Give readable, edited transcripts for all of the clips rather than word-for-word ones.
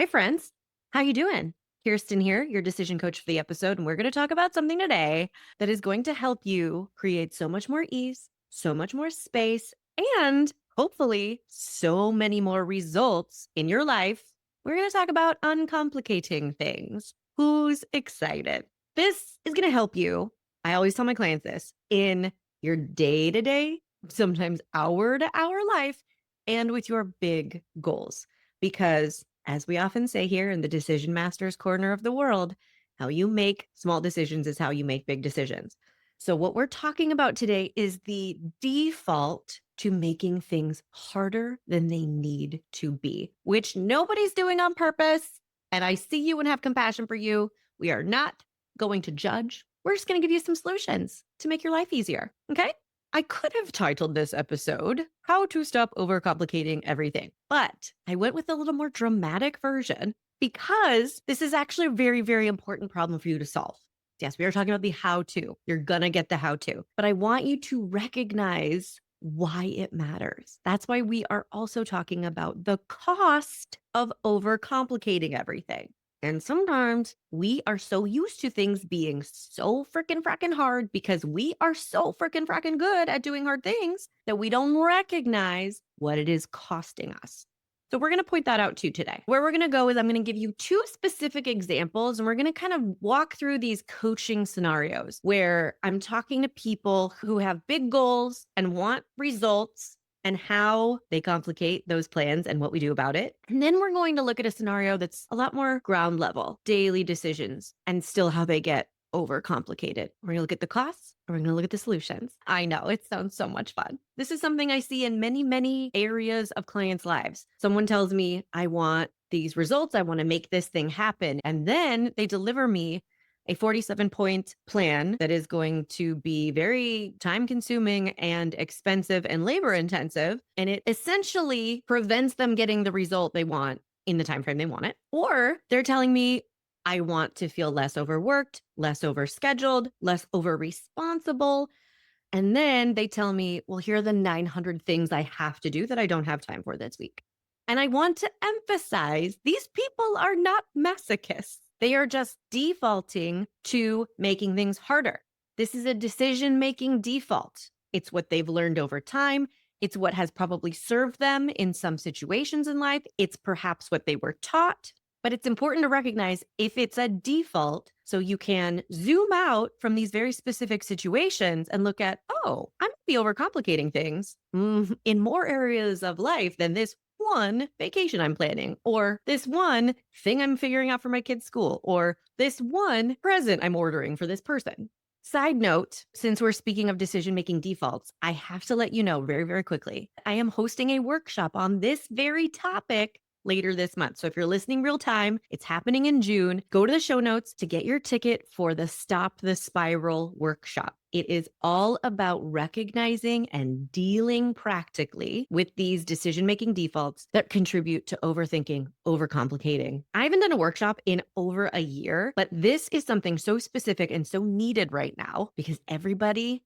Hi friends. How you doing? Kirsten here, your decision coach for the episode, and we're going to talk about something today that is going to help you create so much more ease, so much more space, and hopefully so many more results in your life. We're going to talk about uncomplicating things. Who's excited? This is going to help you. I always tell my clients this in your day-to-day, sometimes hour-to-hour life, and with your big goals. Because as we often say here in the decision master's corner of the world, how you make small decisions is how you make big decisions. So what we're talking about today is the default to making things harder than they need to be, which nobody's doing on purpose. And I see you and have compassion for you. We are not going to judge. We're just going to give you some solutions to make your life easier. Okay. I could have titled this episode, How to Stop Overcomplicating Everything, but I went with a little more dramatic version because this is actually a very, very important problem for you to solve. Yes, we are talking about the how to. You're going to get the how to, but I want you to recognize why it matters. That's why we are also talking about the cost of overcomplicating everything. And sometimes we are so used to things being so freaking fracking hard because we are so freaking fracking good at doing hard things that we don't recognize what it is costing us. So we're going to point that out too today. Where we're going to go is I'm going to give you two specific examples and we're going to kind of walk through these coaching scenarios where I'm talking to people who have big goals and want results and how they complicate those plans and what we do about it. And then we're going to look at a scenario that's a lot more ground level, daily decisions, and still how they get overcomplicated. We're going to look at the costs and we're going to look at the solutions. I know it sounds so much fun. This is something I see in many, many areas of clients' lives. Someone tells me, I want these results. I want to make this thing happen. And then they deliver me a 47-point plan that is going to be very time consuming and expensive and labor intensive. And it essentially prevents them getting the result they want in the time frame they want it. Or they're telling me, I want to feel less overworked, less overscheduled, less over responsible. And then they tell me, well, here are the 900 things I have to do that I don't have time for this week. And I want to emphasize these people are not masochists. They are just defaulting to making things harder. This is a decision-making default. It's what they've learned over time. It's what has probably served them in some situations in life. It's perhaps what they were taught. But it's important to recognize if it's a default, so you can zoom out from these very specific situations and look at, oh, I might be overcomplicating things in more areas of life than this one vacation I'm planning, or this one thing I'm figuring out for my kid's school, or this one present I'm ordering for this person. Side note, since we're speaking of decision-making defaults, I have to let you know very, very quickly, I am hosting a workshop on this very topic later this month. So if you're listening real time, it's happening in June. Go to the show notes to get your ticket for the Stop the Spiral workshop. It is all about recognizing and dealing practically with these decision-making defaults that contribute to overthinking, overcomplicating. I haven't done a workshop in over a year, but this is something so specific and so needed right now because everybody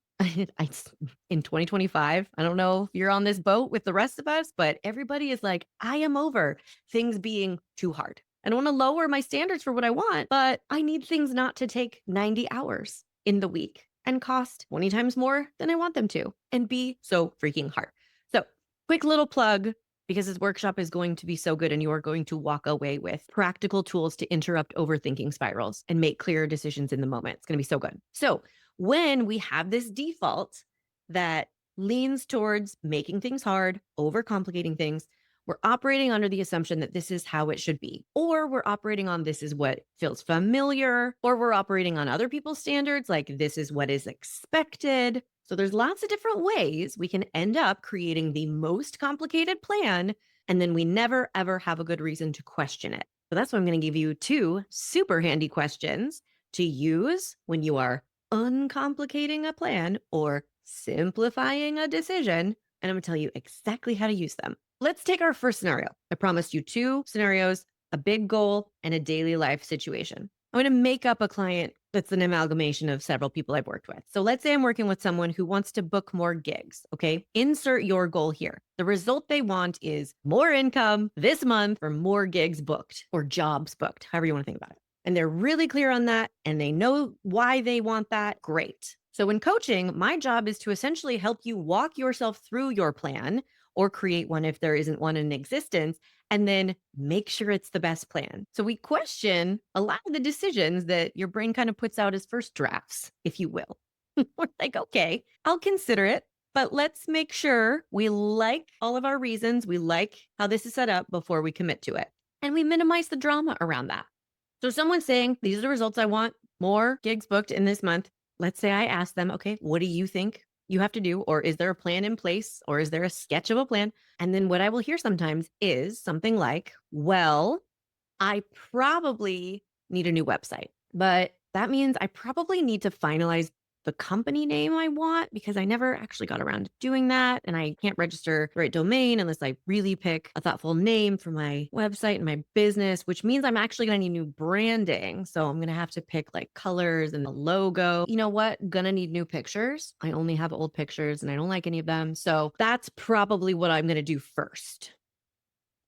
in 2025, I don't know if you're on this boat with the rest of us, but everybody is like, I am over things being too hard. I don't want to lower my standards for what I want, but I need things not to take 90 hours in the week and cost 20 times more than I want them to and be so freaking hard. So, quick little plug because this workshop is going to be so good and you are going to walk away with practical tools to interrupt overthinking spirals and make clearer decisions in the moment. It's going to be so good. So, when we have this default that leans towards making things hard, overcomplicating things, we're operating under the assumption that this is how it should be, or we're operating on this is what feels familiar, or we're operating on other people's standards, like this is what is expected. So there's lots of different ways we can end up creating the most complicated plan, and then we never, ever have a good reason to question it. So that's why I'm going to give you two super handy questions to use when you are uncomplicating a plan or simplifying a decision. And I'm going to tell you exactly how to use them. Let's take our first scenario. I promised you two scenarios, a big goal and a daily life situation. I'm going to make up a client That's an amalgamation of several people I've worked with. So let's say I'm working with someone who wants to book more gigs. Okay. Insert your goal here. The result they want is more income this month or more gigs booked or jobs booked, however you want to think about it. And they're really clear on that and they know why they want that. Great. So in coaching, my job is to essentially help you walk yourself through your plan or create one if there isn't one in existence, and then make sure it's the best plan. So we question a lot of the decisions that your brain kind of puts out as first drafts, if you will. We're like, okay, I'll consider it, but let's make sure we like all of our reasons. We like how this is set up before we commit to it. And we minimize the drama around that. So someone's saying, these are the results I want, more gigs booked in this month. Let's say I ask them, okay, what do you think you have to do? Or is there a plan in place? Or is there a sketch of a plan? And then what I will hear sometimes is something like, well, I probably need a new website, but that means I probably need to finalize the company name I want because I never actually got around to doing that. And I can't register the right domain unless I really pick a thoughtful name for my website and my business, which means I'm actually going to need new branding. So I'm going to have to pick like colors and the logo. You know what? Gonna need new pictures. I only have old pictures and I don't like any of them. So that's probably what I'm going to do first.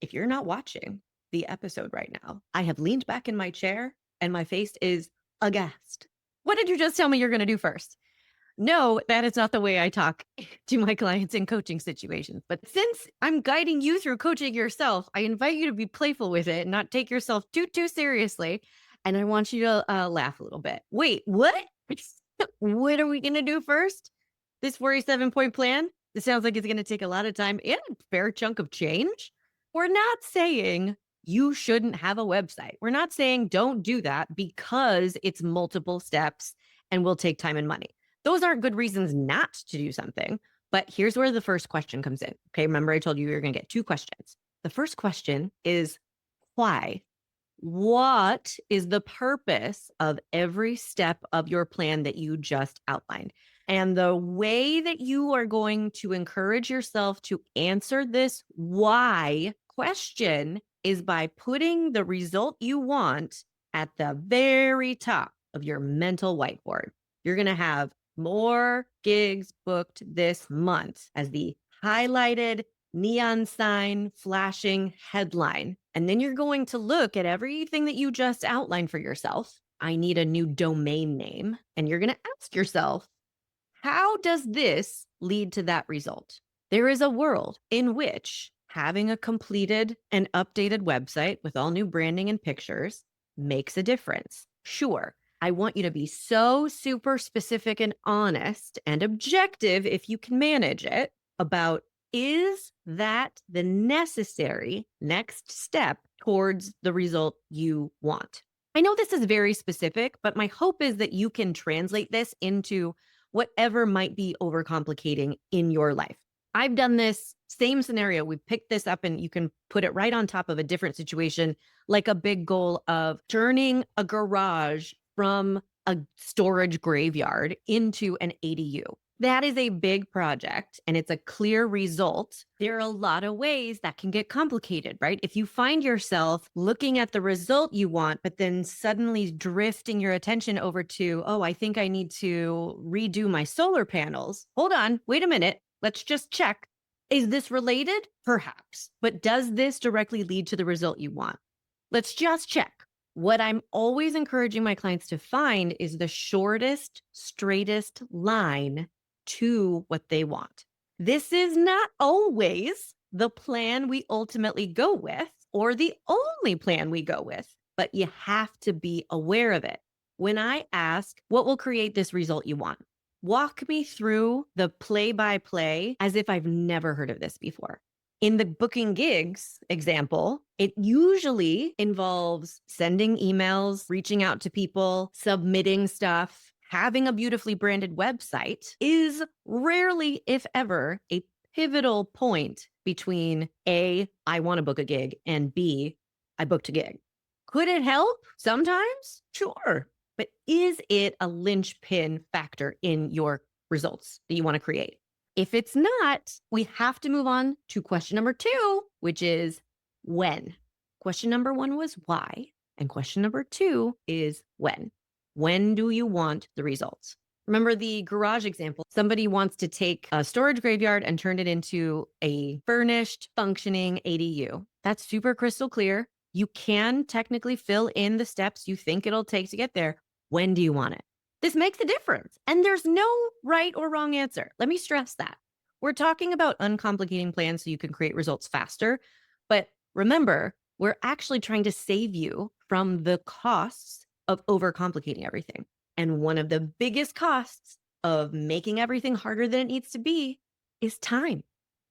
If you're not watching the episode right now, I have leaned back in my chair and my face is aghast. What did you just tell me you're going to do first? No, that is not the way I talk to my clients in coaching situations. But since I'm guiding you through coaching yourself, I invite you to be playful with it and not take yourself too seriously. And I want you to laugh a little bit. Wait, what? What are we going to do first? This 47-point plan? This sounds like it's going to take a lot of time and a fair chunk of change. We're not saying you shouldn't have a website. We're not saying don't do that because it's multiple steps and will take time and money. Those aren't good reasons not to do something. But here's where the first question comes in. Okay, remember I told you you're going to get 2 questions. The first question is why? What is the purpose of every step of your plan that you just outlined? And the way that you are going to encourage yourself to answer this why question is by putting the result you want at the very top of your mental whiteboard. You're going to have more gigs booked this month as the highlighted neon sign flashing headline. And then you're going to look at everything that you just outlined for yourself. I need a new domain name. And you're going to ask yourself, how does this lead to that result? There is a world in which having a completed and updated website with all new branding and pictures makes a difference. Sure, I want you to be so super specific and honest and objective, if you can manage it, about is that the necessary next step towards the result you want? I know this is very specific, but my hope is that you can translate this into whatever might be overcomplicating in your life. I've done this same scenario. We picked this up and you can put it right on top of a different situation, like a big goal of turning a garage from a storage graveyard into an ADU. That is a big project and it's a clear result. There are a lot of ways that can get complicated, right? If you find yourself looking at the result you want, but then suddenly drifting your attention over to, oh, I think I need to redo my solar panels. Hold on, wait a minute. Let's just check. Is this related? Perhaps. But does this directly lead to the result you want? Let's just check. What I'm always encouraging my clients to find is the shortest, straightest line to what they want. This is not always the plan we ultimately go with or the only plan we go with, but you have to be aware of it. When I ask, what will create this result you want? Walk me through the play-by-play as if I've never heard of this before. In the booking gigs example, it usually involves sending emails, reaching out to people, submitting stuff. Having a beautifully branded website is rarely, if ever, a pivotal point between A, I want to book a gig, and B, I booked a gig. Could it help sometimes? Sure. But is it a linchpin factor in your results that you want to create? If it's not, we have to move on to question number 2, which is when. Question number 1 was why, and question number 2 is when. When do you want the results? Remember the garage example? Somebody wants to take a storage graveyard and turn it into a furnished, functioning ADU. That's super crystal clear. You can technically fill in the steps you think it'll take to get there. When do you want it? This makes a difference. And there's no right or wrong answer. Let me stress that. We're talking about uncomplicating plans so you can create results faster. But remember, we're actually trying to save you from the costs of overcomplicating everything. And one of the biggest costs of making everything harder than it needs to be is time.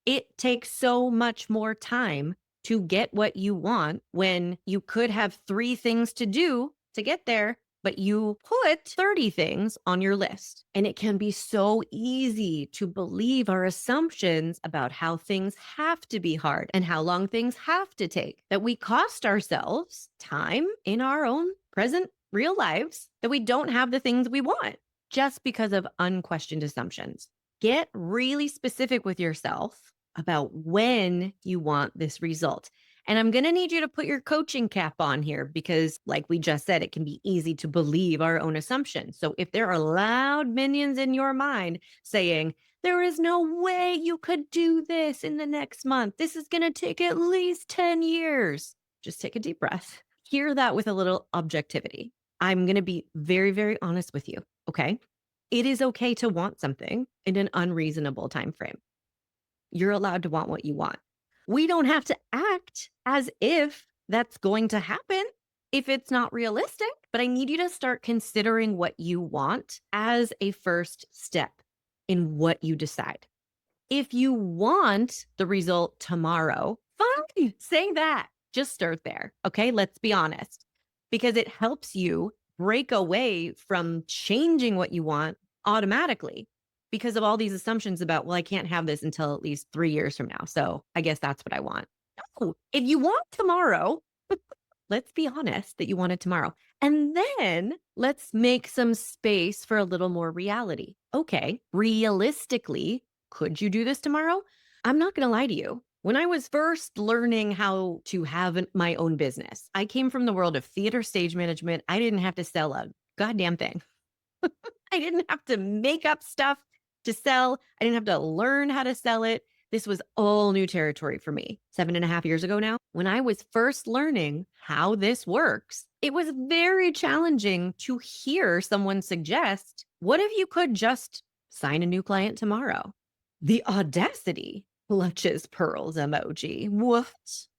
It takes so much more time to get what you want when you could have 3 things to do to get there, but you put 30 things on your list. And it can be so easy to believe our assumptions about how things have to be hard and how long things have to take, that we cost ourselves time in our own present real lives, that we don't have the things we want just because of unquestioned assumptions. Get really specific with yourself about when you want this result. And I'm going to need you to put your coaching cap on here because, like we just said, it can be easy to believe our own assumptions. So if there are loud minions in your mind saying, there is no way you could do this in the next month, this is going to take at least 10 years, just take a deep breath. Hear that with a little objectivity. I'm going to be very, very honest with you. Okay. It is okay to want something in an unreasonable time frame. You're allowed to want what you want. We don't have to act as if that's going to happen if it's not realistic, but I need you to start considering what you want as a first step in what you decide. If you want the result tomorrow, fine, say that. Just start there. Okay. Let's be honest, because it helps you break away from changing what you want automatically because of all these assumptions about, well, I can't have this until at least 3 years from now. So I guess that's what I want. No, if you want tomorrow, let's be honest that you want it tomorrow. And then let's make some space for a little more reality. Okay, realistically, could you do this tomorrow? I'm not going to lie to you. When I was first learning how to have my own business, I came from the world of theater stage management. I didn't have to sell a goddamn thing. I didn't have to make up stuff to sell. I didn't have to learn how to sell it. This was all new territory for me 7.5 years ago now. When I was first learning how this works, it was very challenging to hear someone suggest, what if you could just sign a new client tomorrow? The audacity, clutches pearls emoji. What?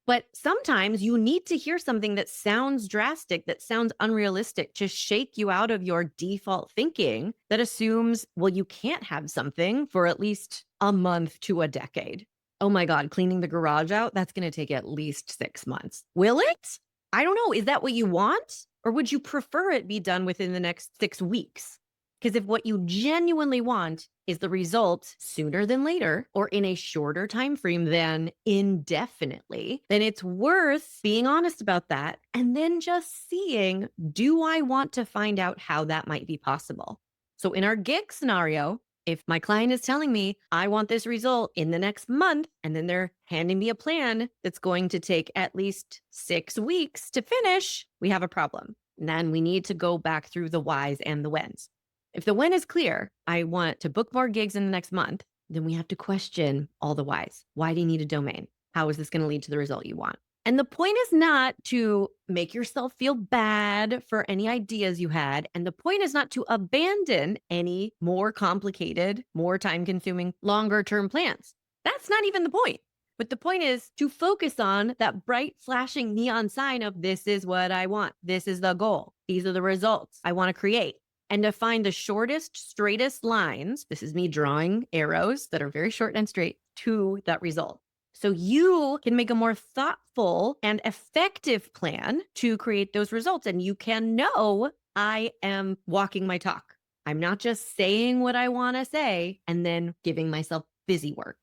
But sometimes you need to hear something that sounds drastic, that sounds unrealistic to shake you out of your default thinking that assumes, well, you can't have something for at least a month to a decade. Oh my God, cleaning the garage out, that's going to take at least 6 months. Will it? I don't know. Is that what you want? Or would you prefer it be done within the next 6 weeks? Because if what you genuinely want is the result sooner than later or in a shorter time frame than indefinitely, then it's worth being honest about that and then just seeing, do I want to find out how that might be possible? So in our gig scenario, if my client is telling me, I want this result in the next month, and then they're handing me a plan that's going to take at least 6 weeks to finish, we have a problem. And then we need to go back through the whys and the whens. If the when is clear, I want to book more gigs in the next month, then we have to question all the whys. Why do you need a domain? How is this going to lead to the result you want? And the point is not to make yourself feel bad for any ideas you had. And the point is not to abandon any more complicated, more time-consuming, longer-term plans. That's not even the point. But the point is to focus on that bright flashing neon sign of this is what I want. This is the goal. These are the results I want to create. And to find the shortest, straightest lines, this is me drawing arrows that are very short and straight to that result. So you can make a more thoughtful and effective plan to create those results. And you can know I am walking my talk. I'm not just saying what I want to say and then giving myself busy work.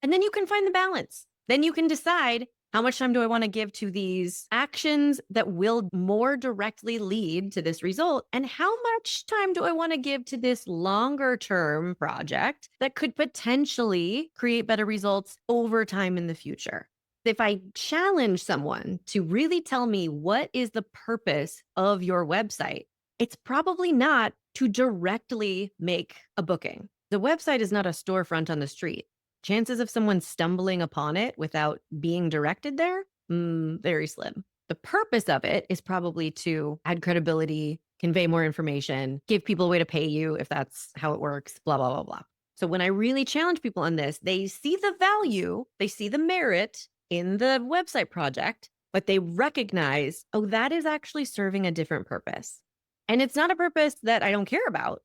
And then you can find the balance. Then you can decide, how much time do I want to give to these actions that will more directly lead to this result? And how much time do I want to give to this longer term project that could potentially create better results over time in the future? If I challenge someone to really tell me what is the purpose of your website, It's probably not to directly make a booking. The website is not a storefront on the street. Chances of someone stumbling upon it without being directed there, very slim. The purpose of it is probably to add credibility, convey more information, give people a way to pay you if that's how it works, blah, blah, blah, blah. So when I really challenge people on this, they see the value, they see the merit in the website project, but they recognize, oh, that is actually serving a different purpose. And it's not a purpose that I don't care about,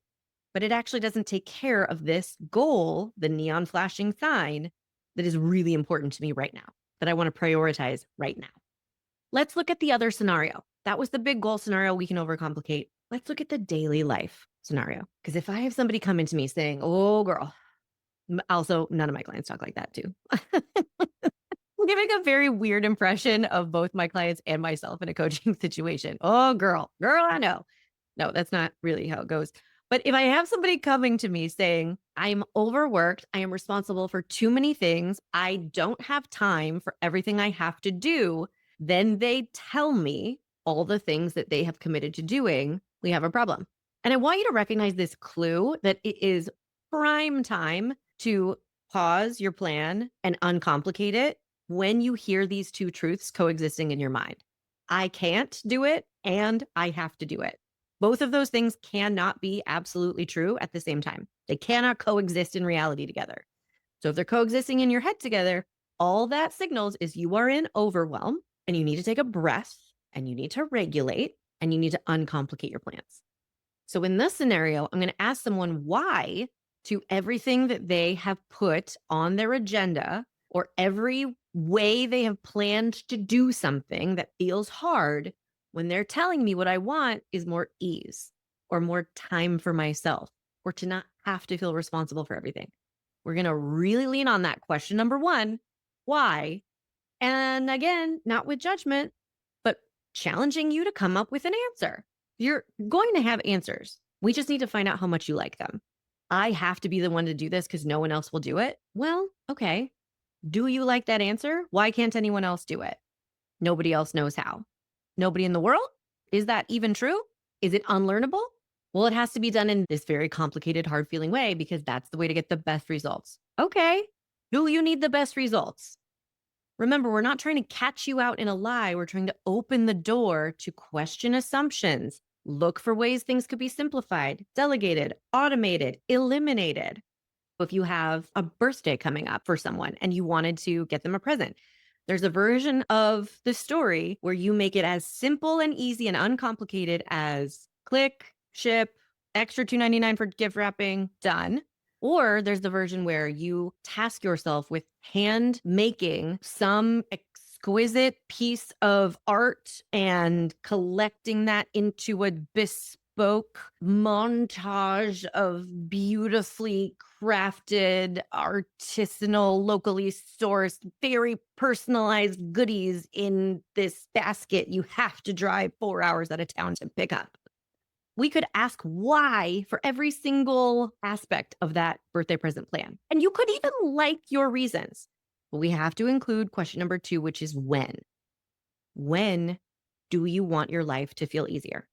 but it actually doesn't take care of this goal, the neon flashing sign that is really important to me right now, that I want to prioritize right now. Let's look at the other scenario. That was the big goal scenario. We can overcomplicate. Let's look at the daily life scenario. Because if I have somebody come into me saying, oh, girl, also, none of my clients talk like that, too. I'm giving a very weird impression of both my clients and myself in a coaching situation. Oh, girl, I know. No, that's not really how it goes. But if I have somebody coming to me saying, I'm overworked, I am responsible for too many things, I don't have time for everything I have to do, then they tell me all the things that they have committed to doing, we have a problem. And I want you to recognize this clue that it is prime time to pause your plan and uncomplicate it when you hear these two truths coexisting in your mind. I can't do it and I have to do it. Both of those things cannot be absolutely true at the same time. They cannot coexist in reality together. So if they're coexisting in your head together, all that signals is you are in overwhelm and you need to take a breath and you need to regulate and you need to uncomplicate your plans. So in this scenario, I'm going to ask someone why to everything that they have put on their agenda or every way they have planned to do something that feels hard when they're telling me what I want is more ease or more time for myself or to not have to feel responsible for everything. We're going to really lean on that question number one, why? And again, not with judgment, but challenging you to come up with an answer. You're going to have answers. We just need to find out how much you like them. I have to be the one to do this because no one else will do it. Well, okay. Do you like that answer? Why can't anyone else do it? Nobody else knows how. Nobody in the world? Is that even true? Is it unlearnable? Well, it has to be done in this very complicated, hard feeling way because that's the way to get the best results. Okay. Do you need the best results? Remember, we're not trying to catch you out in a lie. We're trying to open the door to question assumptions, look for ways things could be simplified, delegated, automated, eliminated. If you have a birthday coming up for someone and you wanted to get them a present, there's a version of the story where you make it as simple and easy and uncomplicated as click, ship, extra $2.99 for gift wrapping, done. Or there's the version where you task yourself with hand making some exquisite piece of art and collecting that into a bespoke montage of beautifully crafted, artisanal, locally sourced, very personalized goodies in this basket you have to drive 4 hours out of town to pick up. We could ask why for every single aspect of that birthday present plan. And you could even like your reasons. But we have to include question number 2, which is when. When do you want your life to feel easier?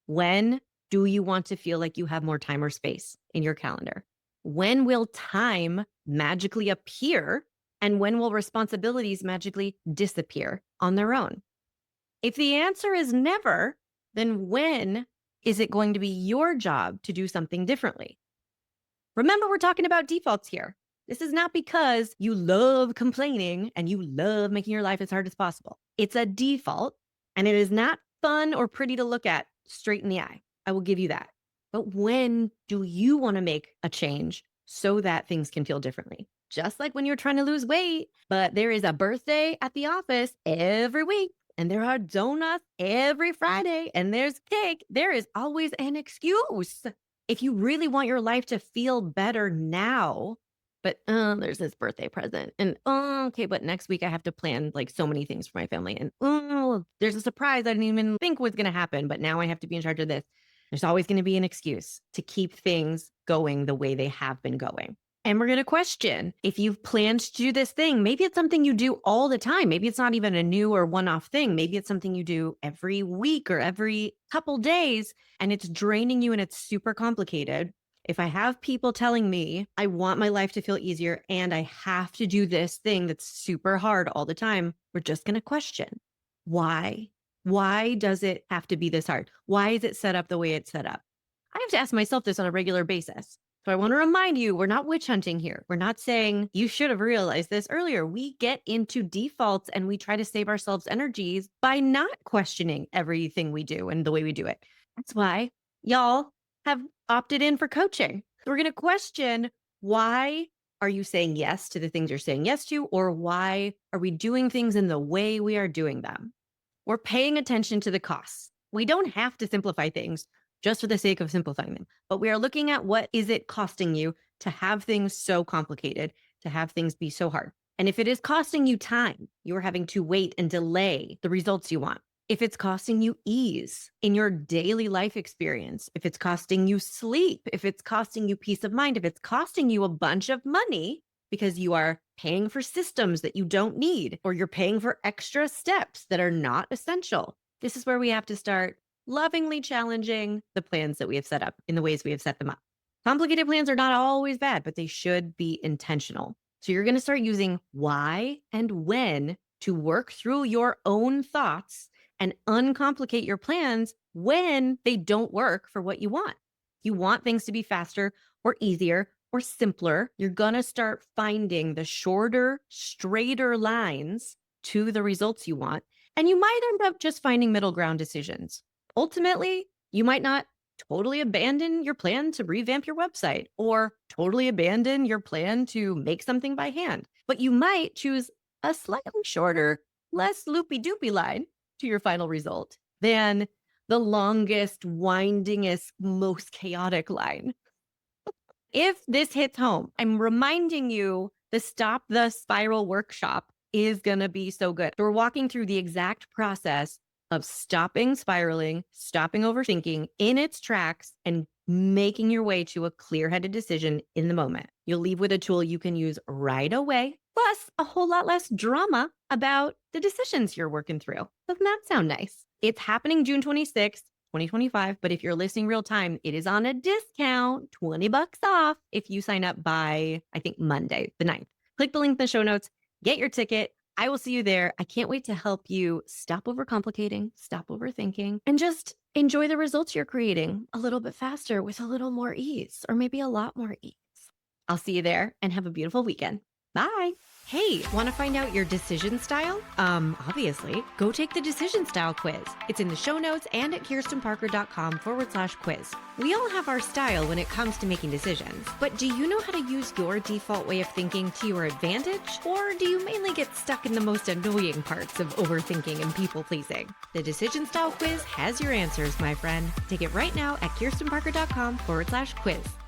When do you want to feel like you have more time or space in your calendar? When will time magically appear? And when will responsibilities magically disappear on their own? If the answer is never, then when is it going to be your job to do something differently? Remember, we're talking about defaults here. This is not because you love complaining and you love making your life as hard as possible. It's a default, and it is not fun or pretty to look at straight in the eye. I will give you that. But when do you want to make a change so that things can feel differently? Just like when you're trying to lose weight, but there is a birthday at the office every week, and there are donuts every Friday, and there's cake, there is always an excuse. If you really want your life to feel better now, but there's this birthday present, and okay, but next week I have to plan like so many things for my family, and there's a surprise I didn't even think was going to happen, but now I have to be in charge of this. There's always going to be an excuse to keep things going the way they have been going. And we're going to question if you've planned to do this thing. Maybe it's something you do all the time. Maybe it's not even a new or one-off thing. Maybe it's something you do every week or every couple days, and it's draining you and it's super complicated. If I have people telling me I want my life to feel easier and I have to do this thing that's super hard all the time, we're just going to question why. Why does it have to be this hard? Why is it set up the way it's set up? I have to ask myself this on a regular basis. So I want to remind you, we're not witch hunting here. We're not saying you should have realized this earlier. We get into defaults and we try to save ourselves energies by not questioning everything we do and the way we do it. That's why y'all have opted in for coaching. We're going to question, why are you saying yes to the things you're saying yes to? Or why are we doing things in the way we are doing them? We're paying attention to the costs. We don't have to simplify things just for the sake of simplifying them, but we are looking at what is it costing you to have things so complicated, to have things be so hard. And if it is costing you time, you're having to wait and delay the results you want. If it's costing you ease in your daily life experience, if it's costing you sleep, if it's costing you peace of mind, if it's costing you a bunch of money because you are paying for systems that you don't need, or you're paying for extra steps that are not essential, this is where we have to start lovingly challenging the plans that we have set up in the ways we have set them up. Complicated plans are not always bad, but they should be intentional. So you're going to start using why and when to work through your own thoughts and uncomplicate your plans when they don't work for what you want. You want things to be faster or easier or simpler. You're going to start finding the shorter, straighter lines to the results you want. And you might end up just finding middle ground decisions. Ultimately, you might not totally abandon your plan to revamp your website or totally abandon your plan to make something by hand, but you might choose a slightly shorter, less loopy-doopy line to your final result than the longest, windingest, most chaotic line. If this hits home, I'm reminding you the Stop the Spiral workshop is going to be so good. We're walking through the exact process of stopping spiraling, stopping overthinking in its tracks, and making your way to a clear-headed decision in the moment. You'll leave with a tool you can use right away, plus a whole lot less drama about the decisions you're working through. Doesn't that sound nice? It's happening June 26th, 2025, but if you're listening real time, it is on a discount, $20 off if you sign up by, I think, Monday, the 9th. Click the link in the show notes, get your ticket. I will see you there. I can't wait to help you stop overcomplicating, stop overthinking, and just enjoy the results you're creating a little bit faster with a little more ease, or maybe a lot more ease. I'll see you there and have a beautiful weekend. Bye. Hey, want to find out your decision style? Obviously, go take the decision style quiz. It's in the show notes and at kirstenparker.com/quiz. We all have our style when it comes to making decisions, but do you know how to use your default way of thinking to your advantage? Or do you mainly get stuck in the most annoying parts of overthinking and people pleasing? The decision style quiz has your answers, my friend. Take it right now at kirstenparker.com/quiz.